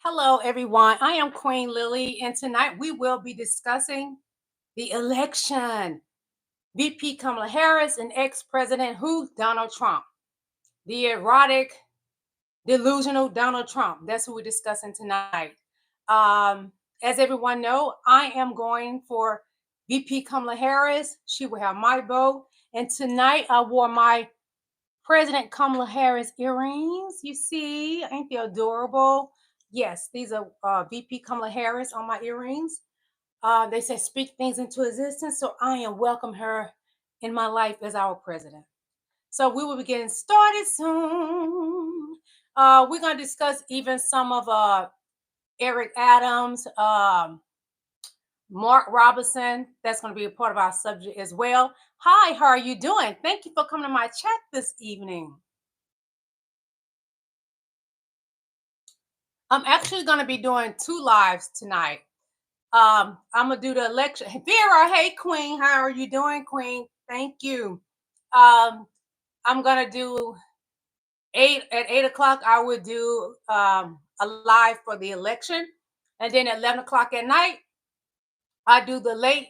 Hello, everyone. I am Queen Lily, and tonight we will be discussing the election. VP Kamala Harris and ex-president who? Donald Trump. The erotic, delusional Donald Trump. That's who we're discussing tonight. As everyone know, I am going for VP Kamala Harris. She will have my vote. And tonight I wore my President Kamala Harris earrings. You see, ain't they adorable? Yes, these are VP Kamala Harris on my earrings. They say speak things into existence, so I am welcome her in my life as our president. So we will be getting started soon. We're going to discuss even some of Eric Adams, Mark Robinson. That's going to be a part of our subject as well. Hi, how are you doing? Thank you for coming to my chat this evening. I'm actually going to be doing 2 lives tonight. I'm going to do the election. Vera, hey, Queen. How are you doing, Queen? Thank you. I'm going to do 8 o'clock. I would do a live for the election. And then at 11 o'clock at night, I do the late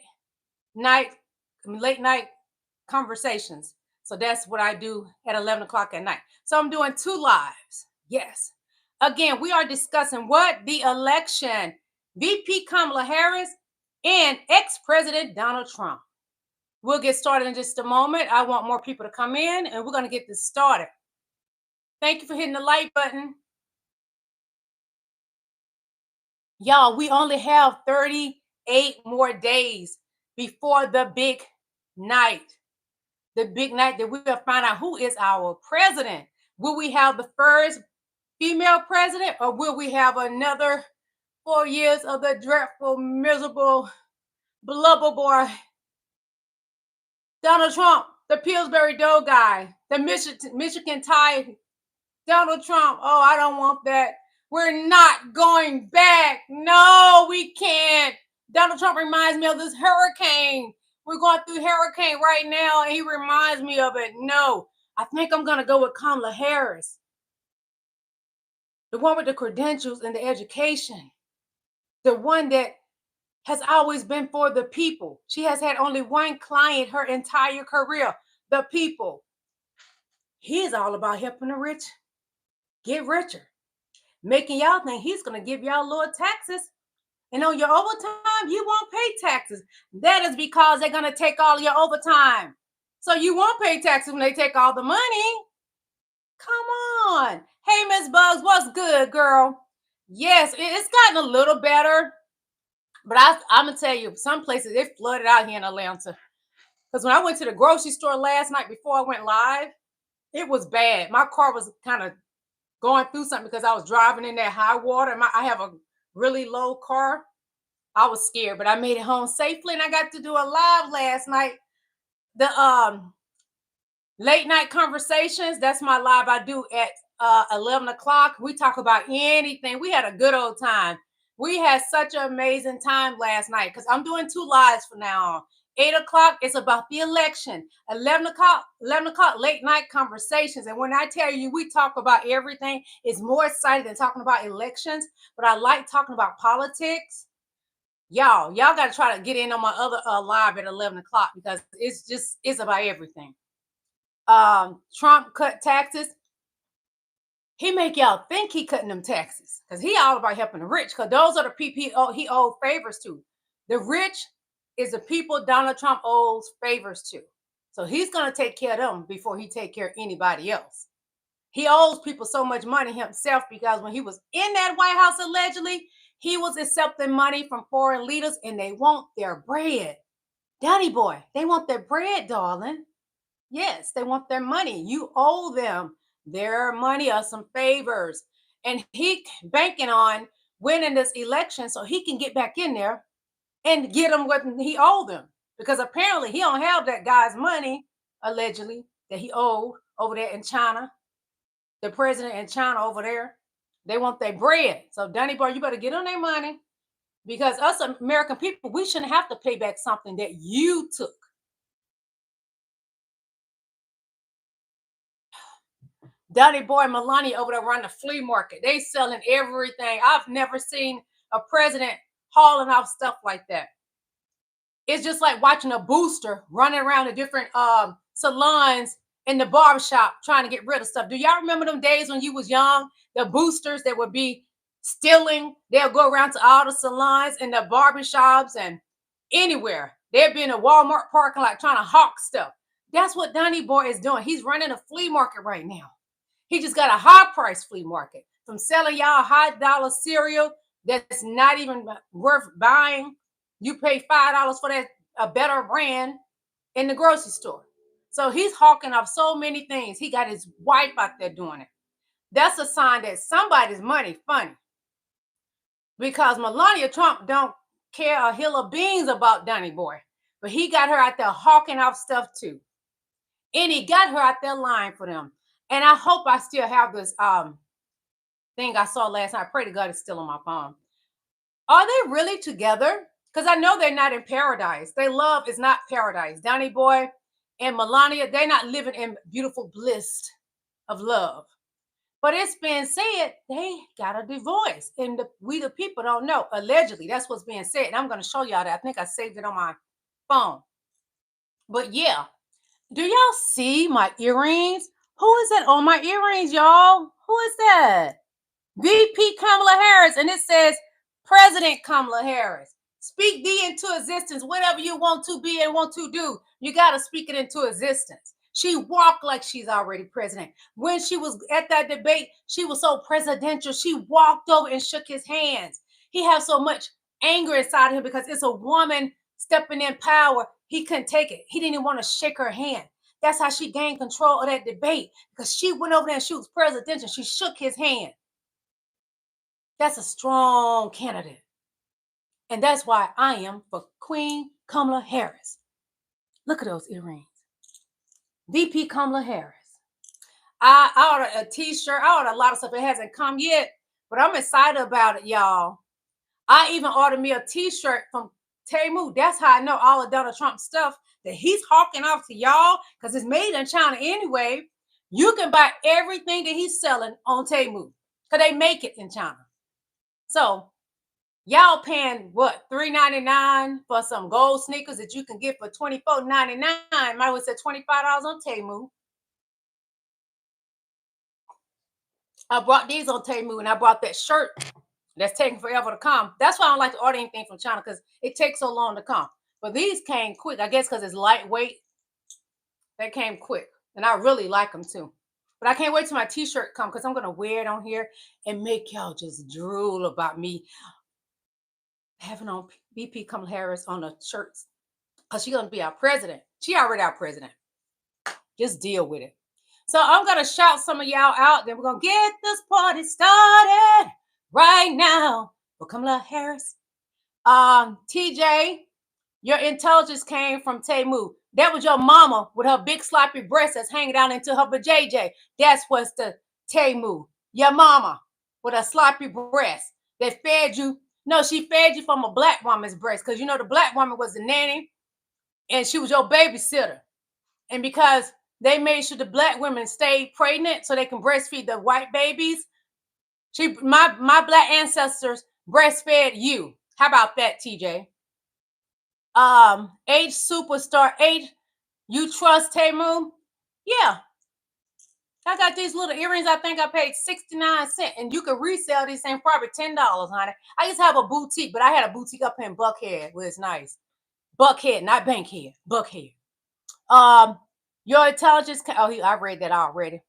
night conversations. So that's what I do at 11 o'clock at night. So I'm doing 2 lives. Yes. Again, we are discussing what? The election. VP Kamala Harris and ex-president Donald Trump. We'll get started in just a moment. I want more people to come in and we're going to get this started. Thank you for hitting the like button. Y'all, we only have 38 more days before the big night. The big night that we'll find out who is our president. Will we have the first female president, or will we have another 4 years of the dreadful, miserable, blubber boy, Donald Trump, the Pillsbury Dough guy, the Michigan tie, Donald Trump? Oh, I don't want that. We're not going back. No, we can't. Donald Trump reminds me of this hurricane. We're going through hurricane right now, and he reminds me of it. No, I think I'm going to go with Kamala Harris, the one with the credentials and the education, the one that has always been for the people. She has had only one client her entire career, the people. He is all about helping the rich get richer, making y'all think he's going to give y'all lower taxes. And on your overtime, you won't pay taxes. That is because they're going to take all your overtime. So you won't pay taxes when they take all the money. Come on. Hey, Miss Bugs, what's good, girl? Yes, it's gotten a little better. But I'm going to tell you, some places, it flooded out here in Atlanta. Because when I went to the grocery store last night before I went live, it was bad. My car was kind of going through something because I was driving in that high water. I have a really low car. I was scared, but I made it home safely, and I got to do a live last night. The late night conversations, that's my live I do at 11 o'clock. We talk about anything. We had a good old time. We had such an amazing time last night because I'm doing 2 lives from now on. 8 o'clock, it's about the election. 11 o'clock, late night conversations. And when I tell you we talk about everything, it's more exciting than talking about elections. But I like talking about politics. Y'all got to try to get in on my other live at 11 o'clock because it's about everything. Trump cut taxes. He make y'all think he cutting them taxes because he all about helping the rich, because those are the people he owed favors to. The rich is the people Donald Trump owes favors to. So he's going to take care of them before he take care of anybody else. He owes people so much money himself because when he was in that White House, allegedly, he was accepting money from foreign leaders and they want their bread. Daddy boy, they want their bread, darling. Yes, they want their money. You owe them their money or some favors. And he banking on winning this election so he can get back in there and get them what he owed them. Because apparently he don't have that guy's money, allegedly, that he owed over there in China. The president in China over there, they want their bread. So Danny boy, you better get on their money, because us American people, we shouldn't have to pay back something that you took. Donny Boy and Melania over there running the flea market. They selling everything. I've never seen a president hauling off stuff like that. It's just like watching a booster running around the different salons in the barbershop trying to get rid of stuff. Do y'all remember them days when you was young? The boosters that would be stealing, they'll go around to all the salons and the barbershops and anywhere. They'd be in a Walmart parking lot trying to hawk stuff. That's what Donny Boy is doing. He's running a flea market right now. He just got a high price flea market from selling y'all high dollar cereal that's not even worth buying. You pay $5 for that, a better brand in the grocery store. So he's hawking off so many things. He got his wife out there doing it. That's a sign that somebody's money funny. Because Melania Trump don't care a hill of beans about Donny Boy. But he got her out there hawking off stuff too. And he got her out there lying for them. And I hope I still have this thing I saw last night. I pray to God it's still on my phone. Are they really together? Because I know they're not in paradise. Their love is not paradise. Donny Boy and Melania, they're not living in beautiful bliss of love. But it's been said they got a divorce. And we the people don't know. Allegedly, that's what's being said. And I'm going to show y'all that. I think I saved it on my phone. But yeah, do y'all see my earrings? Who is that on my earrings, y'all? Who is that? VP Kamala Harris. And it says President Kamala Harris. Speak thee into existence. Whatever you want to be and want to do, you got to speak it into existence. She walked like she's already president. When she was at that debate, she was so presidential. She walked over and shook his hands. He has so much anger inside him because it's a woman stepping in power. He couldn't take it. He didn't even want to shake her hand. That's how she gained control of that debate because she went over there and she was presidential. She shook his hand. That's a strong candidate. And that's why I am for Queen Kamala Harris. Look at those earrings. VP Kamala Harris. I ordered a t-shirt. I ordered a lot of stuff. It hasn't come yet, but I'm excited about it, y'all. I even ordered me a t-shirt from Temu. That's how I know all of Donald Trump stuff that he's hawking off to y'all because it's made in China anyway. You can buy everything that he's selling on Temu because they make it in China. So y'all paying what, $3.99 for some gold sneakers that you can get for $24.99. Might have said $25 on Temu. I brought these on Temu and I brought that shirt that's taking forever to come. That's why I don't like to order anything from China because it takes so long to come. But these came quick, I guess because it's lightweight. They came quick and I really like them too. But I can't wait till my t-shirt come because I'm going to wear it on here and make y'all just drool about me having on VP Kamala Harris on the shirts because she's going to be our president. She already our president. Just deal with it. So I'm going to shout some of y'all out. Then we're going to get this party started right now for Kamala Harris. TJ, your intelligence came from Temu. That was your mama with her big sloppy breasts that's hanging down into her vajayjay. That's what's the Temu. Your mama with a sloppy breast that fed you. No, she fed you from a black woman's breast because you know the black woman was the nanny and she was your babysitter. And because they made sure the black women stayed pregnant so they can breastfeed the white babies, my black ancestors breastfed you. How about that, TJ? H Superstar H, you trust Temu? Yeah. I got these little earrings. I think I paid 69 cents. And you can resell these things probably $10, honey. I used to have a boutique, but I had a boutique up in Buckhead where it's nice. Buckhead, not Bankhead. Buckhead. Your intelligence. I read that already.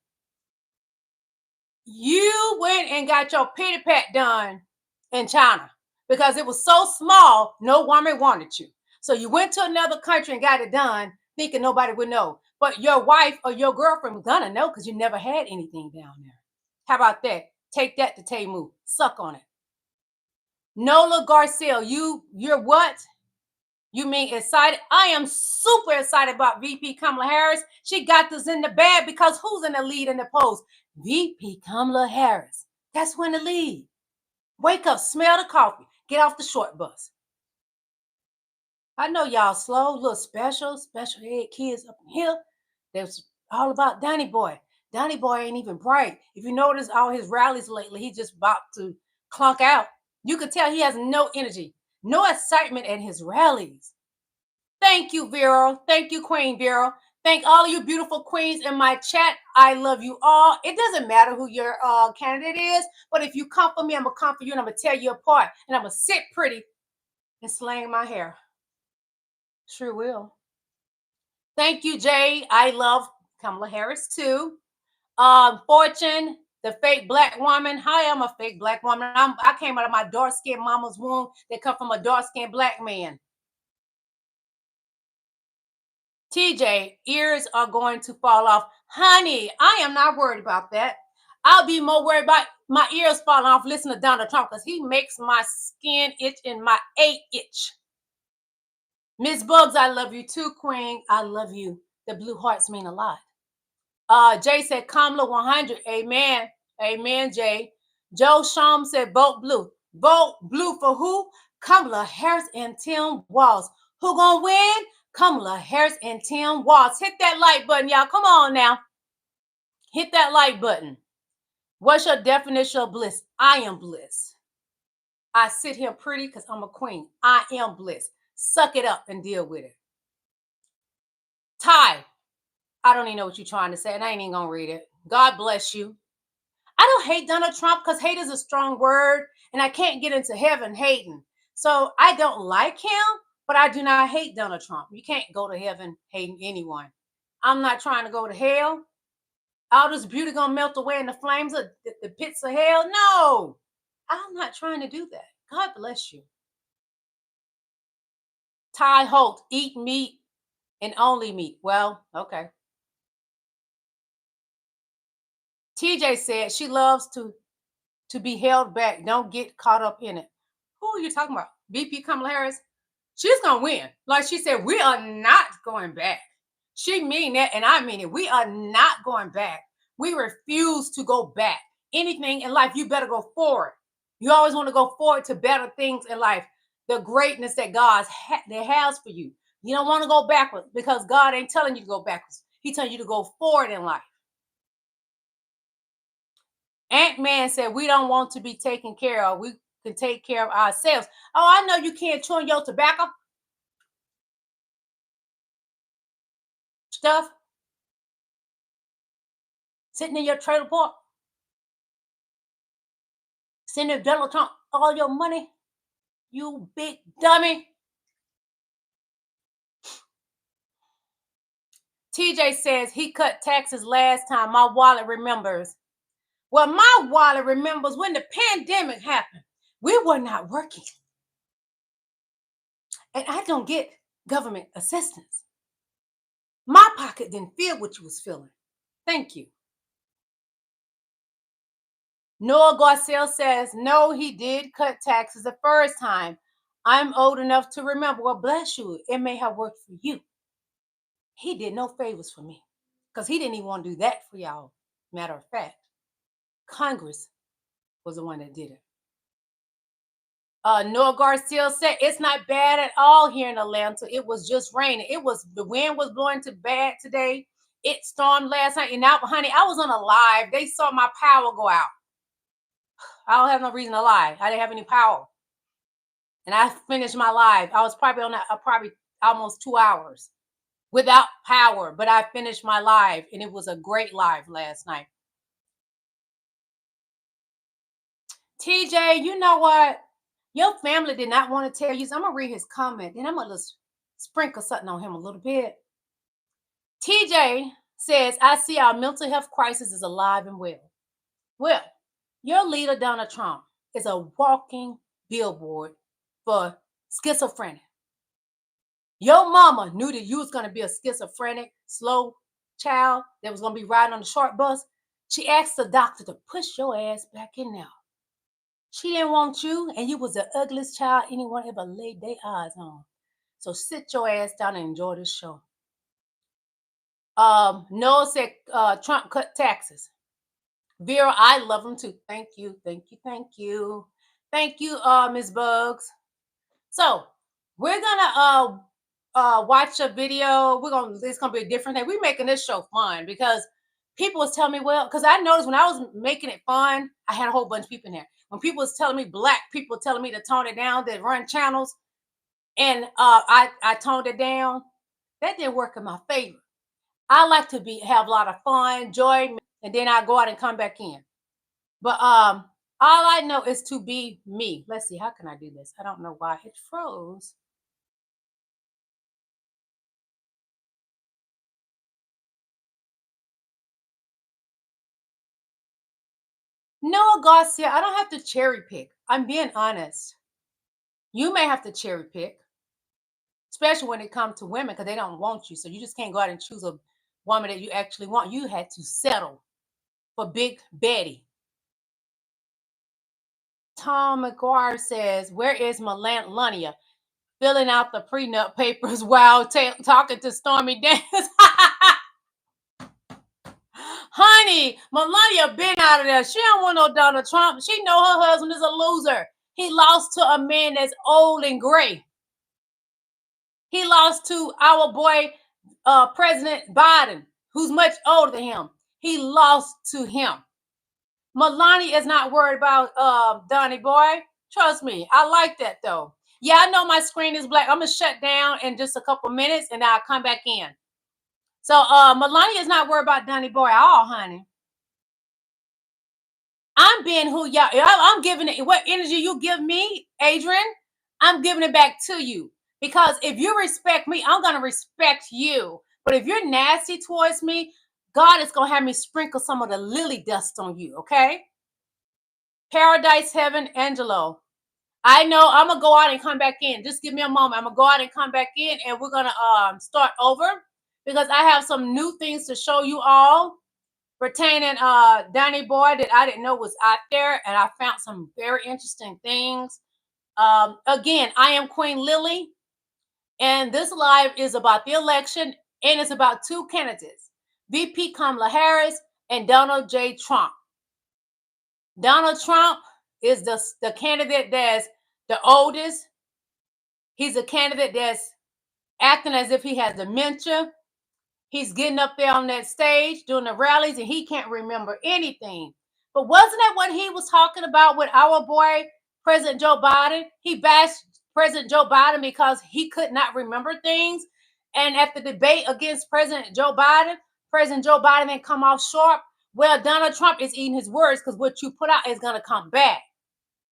You went and got your pity pat done in China because it was so small, no woman wanted you. So you went to another country and got it done thinking nobody would know. But your wife or your girlfriend was gonna know because you never had anything down there. How about that? Take that to Temu. Suck on it. Nola Garcelle, you're what? You mean excited? I am super excited about VP Kamala Harris. She got this in the bag because who's in the lead in the polls? VP Kamala Harris. That's when the lead. Wake up, smell the coffee. Get off the short bus. I know y'all slow, little special ed kids up in here. That's all about Donny Boy. Donnie Boy ain't even bright. If you notice all his rallies lately, he just about to clunk out. You could tell he has no energy, no excitement at his rallies. Thank you, Vero. Thank you, Queen Vero. Thank all of you beautiful queens in my chat. I love you all. It doesn't matter who your candidate is, but if you come for me, I'm gonna come for you and I'm gonna tear you apart. And I'm gonna sit pretty and slang my hair. Sure will. Thank you, Jay. I love Kamala Harris too. Fortune, the fake black woman. Hi, I'm a fake black woman. I came out of my dark-skinned mama's womb that come from a dark-skinned black man. TJ, ears are going to fall off. Honey, I am not worried about that. I'll be more worried about my ears falling off listening to Donald Trump because he makes my skin itch and my eight itch. Miss Bugs, I love you too, Queen. I love you. The blue hearts mean a lot. Jay said Kamala 100. Amen. Amen, Jay. Joe Shum said vote blue. Vote blue for who? Kamala Harris and Tim Walz. Who gonna win? Kamala Harris and Tim Walz. Hit that like button, y'all. Come on now. Hit that like button. What's your definition of bliss? I am bliss. I sit here pretty because I'm a queen. I am bliss. Suck it up and deal with it. Ty, I don't even know what you're trying to say, and I ain't even gonna read it. God bless you. I don't hate Donald Trump because hate is a strong word, and I can't get into heaven hating. So I don't like him, but I do not hate Donald Trump. You can't go to heaven hating anyone. I'm not trying to go to hell. All this beauty gonna melt away in the flames of the pits of hell. No, I'm not trying to do that. God bless you. Ty Holt, eat meat and only meat. Well, okay. TJ said she loves to be held back. Don't get caught up in it. Who are you talking about? VP Kamala Harris? She's gonna win. Like she said, we are not going back. She mean that, and I mean it. We are not going back. We refuse to go back. Anything in life, you better go forward. You always want to go forward to better things in life. The greatness that God that has for you. You don't want to go backwards because God ain't telling you to go backwards. He's telling you to go forward in life. Ant-Man said, we don't want to be taken care of. We can take care of ourselves. Oh, I know you can't chew on your tobacco stuff sitting in your trailer park, sending Donald Trump all your money, you big dummy. TJ says he cut taxes last time. My wallet remembers. Well, my wallet remembers when the pandemic happened. We were not working. And I don't get government assistance. My pocket didn't feel what you was feeling. Thank you. Noah Garcelle says, no, he did cut taxes the first time. I'm old enough to remember. Well, bless you. It may have worked for you. He did no favors for me because he didn't even want to do that for y'all. Matter of fact, Congress was the one that did it. Noah Garcia said it's not bad at all here in Atlanta. It was just raining. The wind was blowing too bad today. It stormed last night. And now, honey, I was on a live. They saw my power go out. I don't have no reason to lie. I didn't have any power. And I finished my live. I was probably on that probably almost 2 hours without power, but I finished my live and it was a great live last night. TJ, you know what? Your family did not want to tell you. So I'm going to read his comment. Then I'm going to sprinkle something on him a little bit. TJ says, I see our mental health crisis is alive and well. Well, your leader, Donald Trump, is a walking billboard for schizophrenic. Your mama knew that you was going to be a schizophrenic, slow child that was going to be riding on the short bus. She asked the doctor to push your ass back in there. She didn't want you, and you was the ugliest child anyone ever laid their eyes on. So sit your ass down and enjoy this show. Noah said Trump cut taxes. Vera, I love him too. Thank you, thank you, thank you. Thank you, Ms. Bugs. So we're gonna watch a video. It's gonna be a different thing. We're making this show fun because people was telling me, well, because I noticed when I was making it fun, I had a whole bunch of people in there. When people was telling me, black people telling me to tone it down, that run channels, and I toned it down, that didn't work in my favor. I like to have a lot of fun, joy, and then I go out and come back in. But all I know is to be me. Let's see, how can I do this? I don't know why it froze. No, Garcia, I don't have to cherry pick. I'm being honest. You may have to cherry pick, especially when it comes to women, because they don't want you. So you just can't go out and choose a woman that you actually want. You had to settle for Big Betty. Tom McGuire says, where is Melania? Filling out the prenup papers while talking to Stormy Daniels. Honey, Melania been out of there. She don't want no Donald Trump. She know her husband is a loser. He lost to a man that's old and gray. He lost to our boy, President Biden, who's much older than him. He lost to him. Melania is not worried about Donnie Boy. Trust me, I like that though. Yeah, I know my screen is black. I'm gonna shut down in just a couple minutes and I'll come back in. So Melania is not worried about Donnie Boy at all, honey. I'm being who y'all. I'm giving it what energy you give me, Adrian. I'm giving it back to you because if you respect me, I'm gonna respect you. But if you're nasty towards me, God is gonna have me sprinkle some of the lily dust on you. Okay? Paradise Heaven, Angelo. I know I'm gonna go out and come back in. Just give me a moment. I'm gonna go out and come back in, and we're gonna start over because I have some new things to show you all pertaining Danny Boy that I didn't know was out there, and I found some very interesting things. Again, I am Queen Lily, and this live is about the election, and it's about two candidates: VP Kamala Harris and Donald J. Trump. Donald Trump is the candidate that's the oldest. He's a candidate that's acting as if he has dementia. He's getting up there on that stage doing the rallies and he can't remember anything. But wasn't that what he was talking about with our boy, President Joe Biden? He bashed President Joe Biden because he could not remember things. And at the debate against President Joe Biden then come off short. Well, Donald Trump is eating his words because what you put out is going to come back.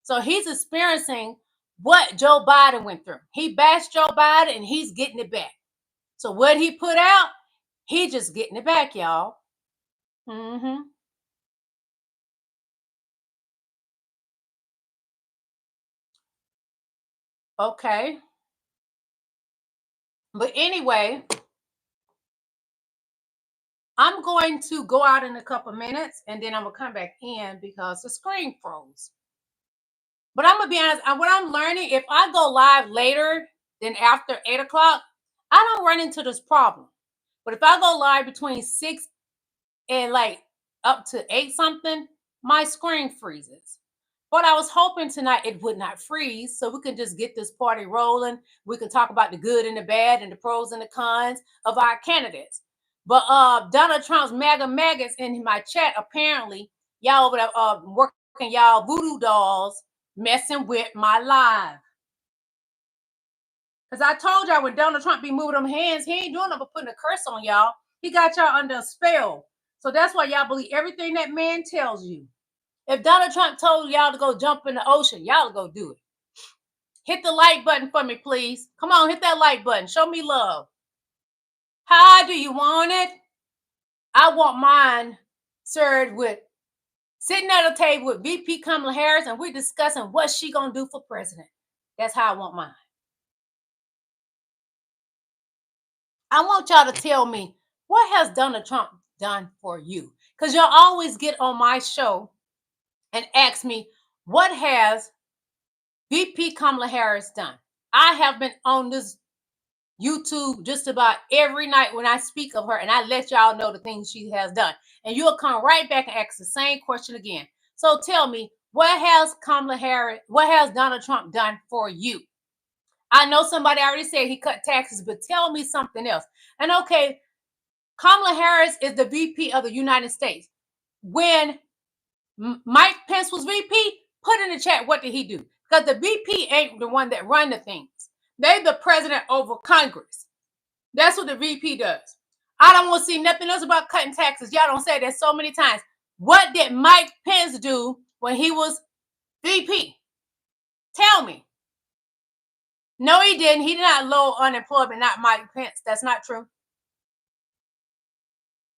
So he's experiencing what Joe Biden went through. He bashed Joe Biden and he's getting it back. So what he put out, he just getting it back, y'all. Mm-hmm. Okay. But anyway, I'm going to go out in a couple minutes and then I'm going to come back in because the screen froze. But I'm going to be honest, what I'm learning, if I go live later than after 8 o'clock, I don't run into this problem. But if I go live between 6 and like up to 8 something, my screen freezes. But I was hoping tonight it would not freeze so we can just get this party rolling. We can talk about the good and the bad and the pros and the cons of our candidates. But Donald Trump's MAGA maggots in my chat, apparently, y'all over there working y'all voodoo dolls, messing with my live. Because I told y'all when Donald Trump be moving them hands, he ain't doing nothing but putting a curse on y'all. He got y'all under a spell. So that's why y'all believe everything that man tells you. If Donald Trump told y'all to go jump in the ocean, y'all go do it. Hit the like button for me, please. Come on, hit that like button. Show me love. How do you want it? I want mine served with sitting at a table with VP Kamala Harris and we're discussing what she gonna do for president. That's how I want mine. I want y'all to tell me, what has Donald Trump done for you? Because y'all always get on my show and ask me, what has VP Kamala Harris done? I have been on this YouTube just about every night when I speak of her and I let y'all know the things she has done. And you'll come right back and ask the same question again. So tell me, what has Kamala Harris, what has Donald Trump done for you? I know somebody already said he cut taxes, but tell me something else. And okay, Kamala Harris is the VP of the United States. When Mike Pence was VP, put in the chat what did he do? Because the VP ain't the one that run the things. They the president over Congress. That's what the VP does. I don't want to see nothing else about cutting taxes. Y'all don't say that so many times. What did Mike Pence do when he was VP? Tell me. No, he didn't. He did not lower unemployment, not Mike Pence. That's not true.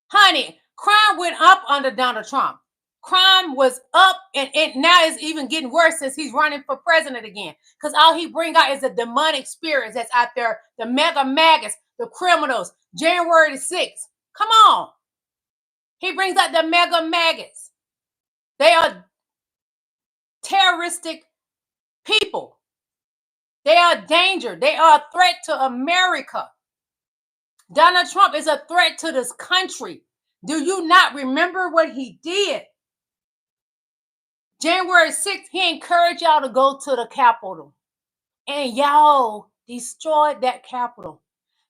Honey, crime went up under Donald Trump. Crime was up, and now it's even getting worse since he's running for president again. Because all he bring out is the demonic spirits that's out there, the mega maggots, the criminals, January the 6th. Come on. He brings out the mega maggots. They are terroristic people. They are danger. They are a threat to America. Donald Trump is a threat to this country. Do you not remember what he did? January 6th, he encouraged y'all to go to the Capitol. And y'all destroyed that Capitol.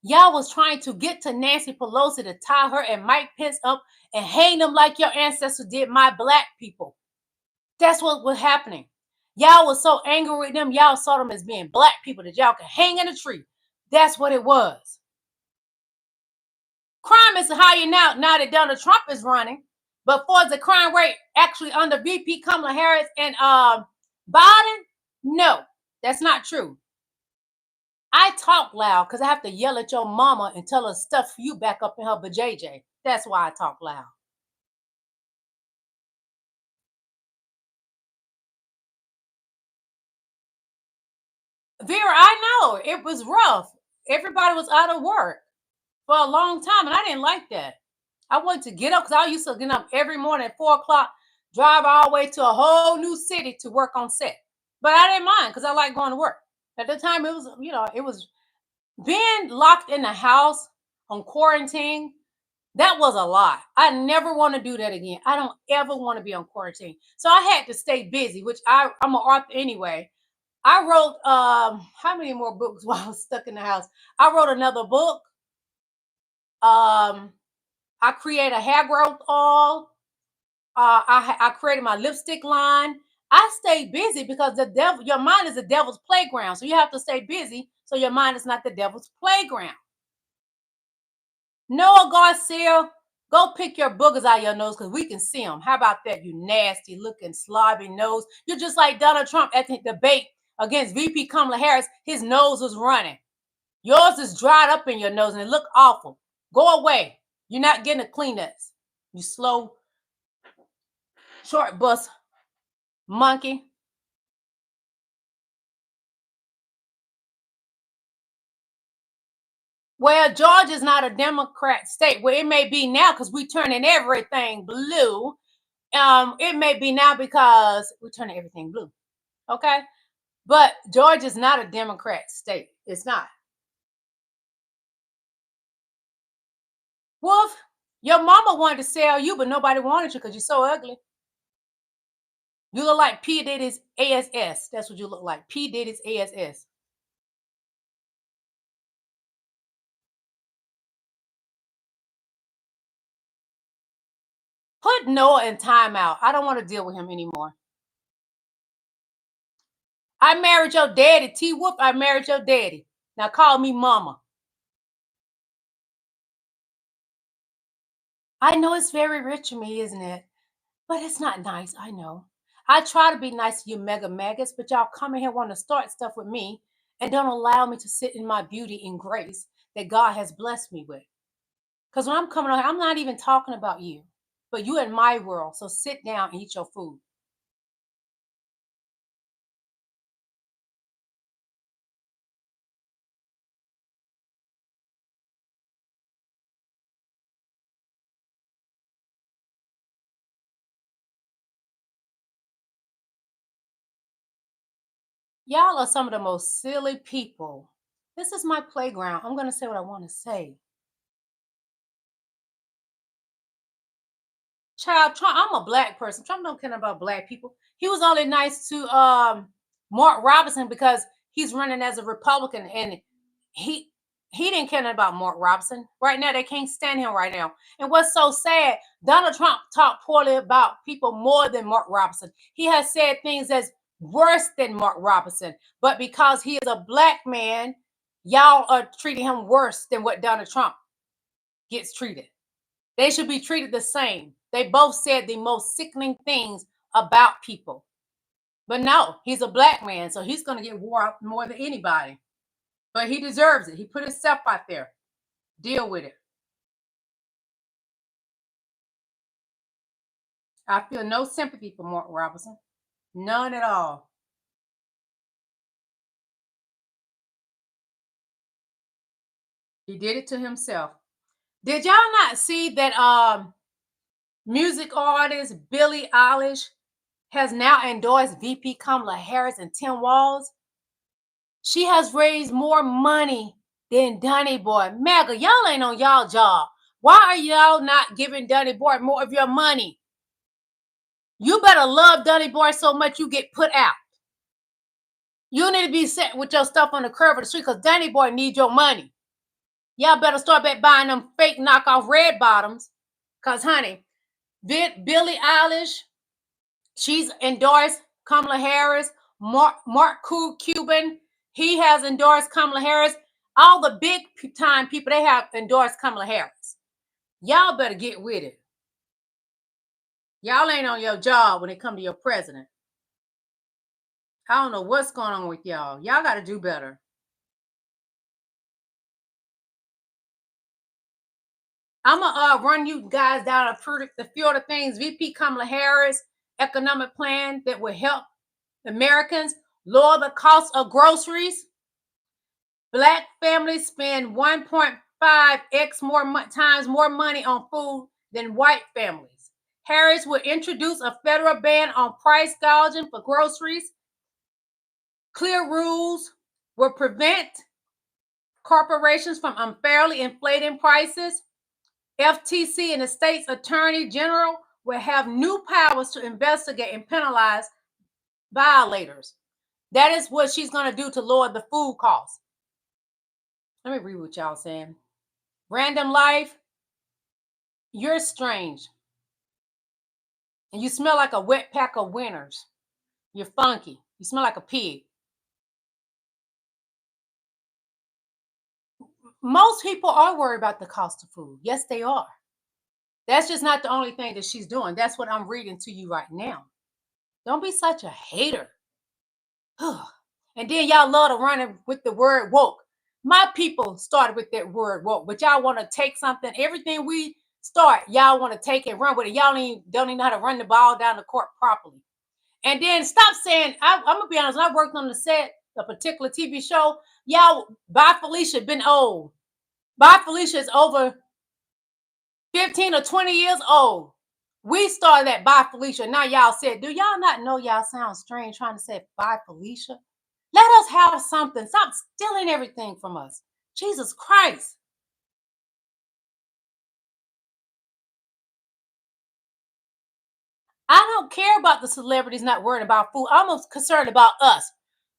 Y'all was trying to get to Nancy Pelosi to tie her and Mike Pence up and hang them like your ancestors did my black people. That's what was happening. Y'all was so angry with them. Y'all saw them as being black people that y'all could hang in a tree. That's what it was. Crime is higher now that Donald Trump is running. But for the crime rate actually under VP Kamala Harris and Biden, no, that's not true. I talk loud because I have to yell at your mama and tell her stuff you back up in her vajayjay. That's why I talk loud. Vera, I know it was rough. Everybody was out of work for a long time, and I didn't like that. I wanted to get up because I used to get up every morning at 4 o'clock, drive all the way to a whole new city to work on set. But I didn't mind because I like going to work. At the time, it was, it was being locked in the house on quarantine. That was a lot. I never want to do that again. I don't ever want to be on quarantine. So I had to stay busy, which I'm an author anyway. I wrote how many more books while I was stuck in the house? I wrote another book. I create a hair growth oil. I created my lipstick line. I stay busy because your mind is the devil's playground. So you have to stay busy so your mind is not the devil's playground. Noah Garcia, go pick your boogers out of your nose because we can see them. How about that, you nasty looking slobby nose? You're just like Donald Trump at the debate against VP Kamala Harris. His nose was running. Yours is dried up in your nose and it looked awful. Go away. You're not getting a Kleenex. You slow, short bus monkey. Well, Georgia's not a Democrat state. Well, it may be now because we're turning everything blue. It may be now because we're turning everything blue. Okay? But Georgia's not a Democrat state. It's not. Wolf, your mama wanted to sell you, but nobody wanted you because you're so ugly. You look like P. Diddy's ASS. That's what you look like. P. Diddy's ASS. Put Noah in timeout. I don't want to deal with him anymore. I married your daddy. T. Wolf, I married your daddy. Now call me mama. I know it's very rich of me, isn't it? But it's not nice. I know. I try to be nice to you mega maggots, but y'all come in here want to start stuff with me and don't allow me to sit in my beauty and grace that God has blessed me with. Because when I'm coming on, I'm not even talking about you, but you in my world. So sit down and eat your food. Y'all are some of the most silly people. This is my playground. I'm going to say what I want to say. Child, Trump, I'm a black person. Trump don't care about black people. He was only nice to Mark Robinson because he's running as a Republican and he he didn't care about Mark Robinson. Right now, they can't stand him right now. And what's so sad, Donald Trump talked poorly about people more than Mark Robinson. He has said things that's worse than Mark Robinson. But because he is a black man, y'all are treating him worse than what Donald Trump gets treated. They should be treated the same. They both said the most sickening things about people. But no, he's a black man, so he's going to get wore out more than anybody. But he deserves it. He put himself out there. Deal with it. I feel no sympathy for Mark Robinson. None at all. He did it to himself. Did y'all not see that music artist Billie Eilish has now endorsed VP Kamala Harris and Tim Walz? She has raised more money than Donny Boy. Mega, y'all ain't on y'all job. Why are y'all not giving Donny Boy more of your money? You better love Donny Boy so much you get put out. You need to be set with your stuff on the curb of the street because Donny Boy needs your money. Y'all better start back buying them fake knockoff red bottoms. Because, honey, Billie Eilish, she's endorsed Kamala Harris. Mark Cuban, he has endorsed Kamala Harris. All the big time people, they have endorsed Kamala Harris. Y'all better get with it. Y'all ain't on your job when it comes to your president. I don't know what's going on with y'all. Y'all got to do better. I'm going to run you guys down a few of the things. VP Kamala Harris economic plan that will help Americans lower the cost of groceries. Black families spend 1.5x times more money on food than white families. Harris will introduce a federal ban on price gouging for groceries. Clear rules will prevent corporations from unfairly inflating prices. FTC and the state's attorney general will have new powers to investigate and penalize violators. That is what she's going to do to lower the food costs. Let me read what y'all saying. Random life, you're strange. And you smell like a wet pack of winners. You're funky. You smell like a pig. Most people are worried about the cost of food. Yes, they are. That's just not the only thing that she's doing. That's what I'm reading to you right now. Don't be such a hater. And then y'all love to run with the word woke. My people started with that word woke, but y'all want to take something, everything we start, y'all want to take and run with it. Y'all don't even know how to run the ball down the court properly. And then stop saying, I'm going to be honest, when I worked on the set, a particular TV show, y'all, Bye Felicia been old. Bye Felicia is over 15 or 20 years old. We started at Bye Felicia. Now y'all said, do y'all not know y'all sound strange trying to say Bye Felicia? Let us have something. Stop stealing everything from us. Jesus Christ. I don't care about the celebrities not worrying about food. I'm most concerned about us.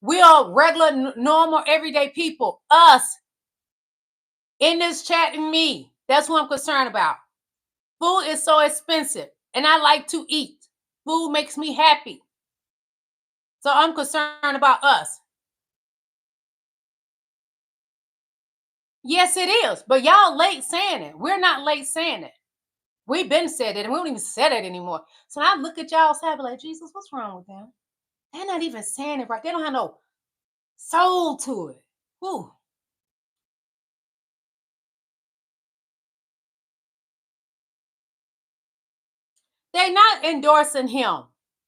We are regular, normal, everyday people. Us in this chat and me. That's what I'm concerned about. Food is so expensive, and I like to eat. Food makes me happy. So I'm concerned about us. Yes, it is. But y'all late saying it. We're not late saying it. We've been said it, and we don't even say it anymore. So I look at y'all and be like, Jesus, what's wrong with them? They're not even saying it right. They don't have no soul to it. Whew. They're not endorsing him.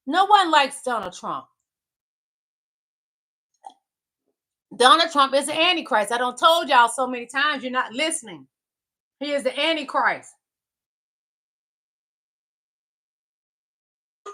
No one likes Donald Trump. Donald Trump is the Antichrist. I don't told y'all so many times, you're not listening. He is the Antichrist.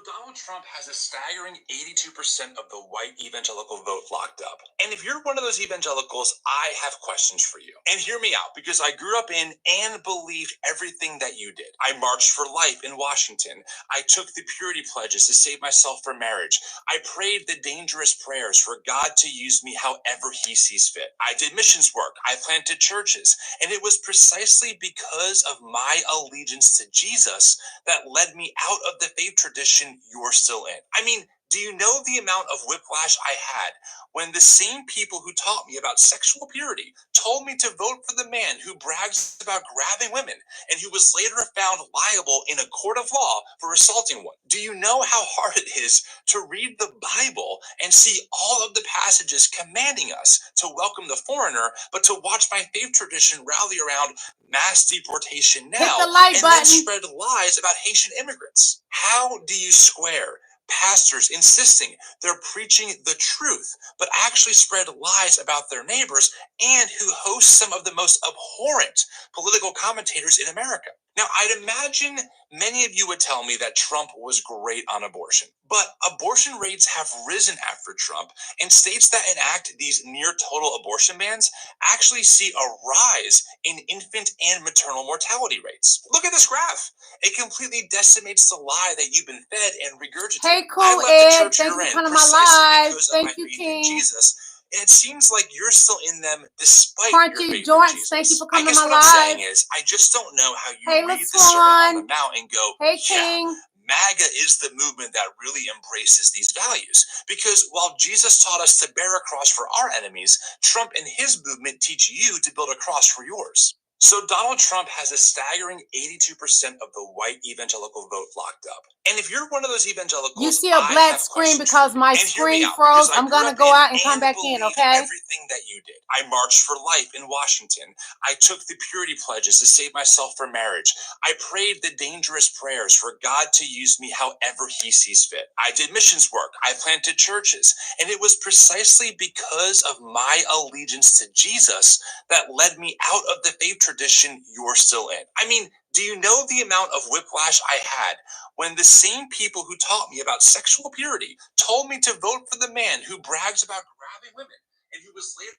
Donald Trump has a staggering 82% of the white evangelical vote locked up. And if you're one of those evangelicals, I have questions for you. And hear me out, because I grew up in and believed everything that you did. I marched for life in Washington. I took the purity pledges to save myself for marriage. I prayed the dangerous prayers for God to use me however he sees fit. I did missions work. I planted churches. And it was precisely because of my allegiance to Jesus that led me out of the faith tradition you're still in. I mean, do you know the amount of whiplash I had when the same people who taught me about sexual purity told me to vote for the man who brags about grabbing women and who was later found liable in a court of law for assaulting one? Do you know how hard it is to read the Bible and see all of the passages commanding us to welcome the foreigner, but to watch my faith tradition rally around mass deportation now and then spread lies about Haitian immigrants? How do you square pastors insisting they're preaching the truth, but actually spread lies about their neighbors, and who host some of the most abhorrent political commentators in America? Now, I'd imagine many of you would tell me that Trump was great on abortion, but abortion rates have risen after Trump, and states that enact these near total abortion bans actually see a rise in infant and maternal mortality rates. Look at this graph. It completely decimates the lie that you've been fed and regurgitated. Hey, cool, Ed. Thank you for coming to my live. Thank you, King. Jesus. And it seems like you're still in them despite Crunchy your faith Joints, in Jesus. thank you for coming I to guess my what I'm live. saying is, I just don't know how you Hey, read the Sermon on the Mount and go, hey, yeah, King. MAGA is the movement that really embraces these values. Because while Jesus taught us to bear a cross for our enemies, Trump and his movement teach you to build a cross for yours. So Donald Trump has a staggering 82% of the white evangelical vote locked up. And if you're one of those evangelicals, you see a black screen because my screen froze. I'm going to go out and come back in, okay? Everything that you did. I marched for life in Washington. I took the purity pledges to save myself for marriage. I prayed the dangerous prayers for God to use me however he sees fit. I did missions work. I planted churches. And it was precisely because of my allegiance to Jesus that led me out of the faith tradition you're still in. I mean, do you know the amount of whiplash I had when the same people who taught me about sexual purity told me to vote for the man who brags about grabbing women and who was later...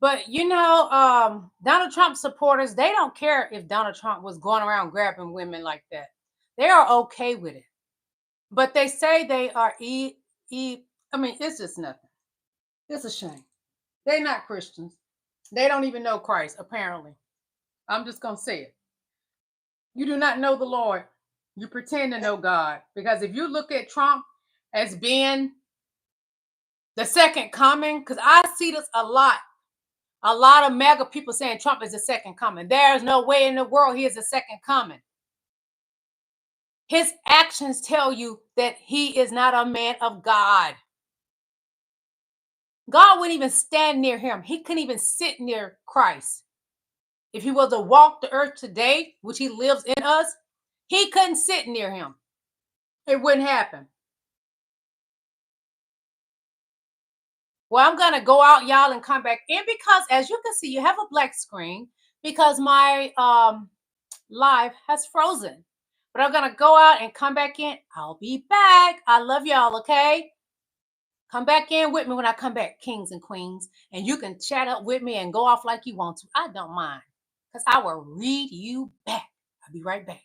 But you know, Donald Trump supporters, they don't care if Donald Trump was going around grabbing women like that. They are okay with it. But they say they are I mean, it's just nothing. It's a shame. They're not Christians. They don't even know Christ, apparently. I'm just going to say it. You do not know the Lord. You pretend to know God. Because if you look at Trump as being the second coming, because I see this a lot of MAGA people saying Trump is the second coming. There's no way in the world he is the second coming. His actions tell you that he is not a man of God. God wouldn't even stand near him. He couldn't even sit near Christ. If he was to walk the earth today, which he lives in us, he couldn't sit near him. It wouldn't happen. Well, I'm going to go out, y'all, and come back in because, as you can see, you have a black screen because my live has frozen. But I'm going to go out and come back in. I'll be back. I love y'all, okay? Come back in with me when I come back, kings and queens. And you can chat up with me and go off like you want to. I don't mind because I will read you back. I'll be right back.